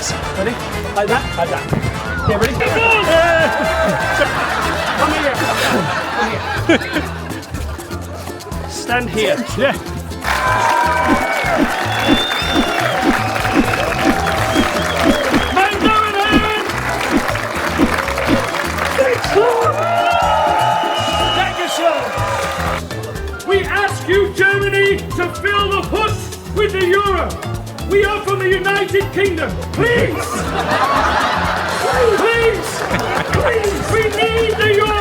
Thanks. Ready? Like that? Like that. Yeah, ready? Come here. Stand here. Yeah. We ask you, Germany, to fill the hut with the euro. We are from the United Kingdom. Please! Please! Please! We need the euro!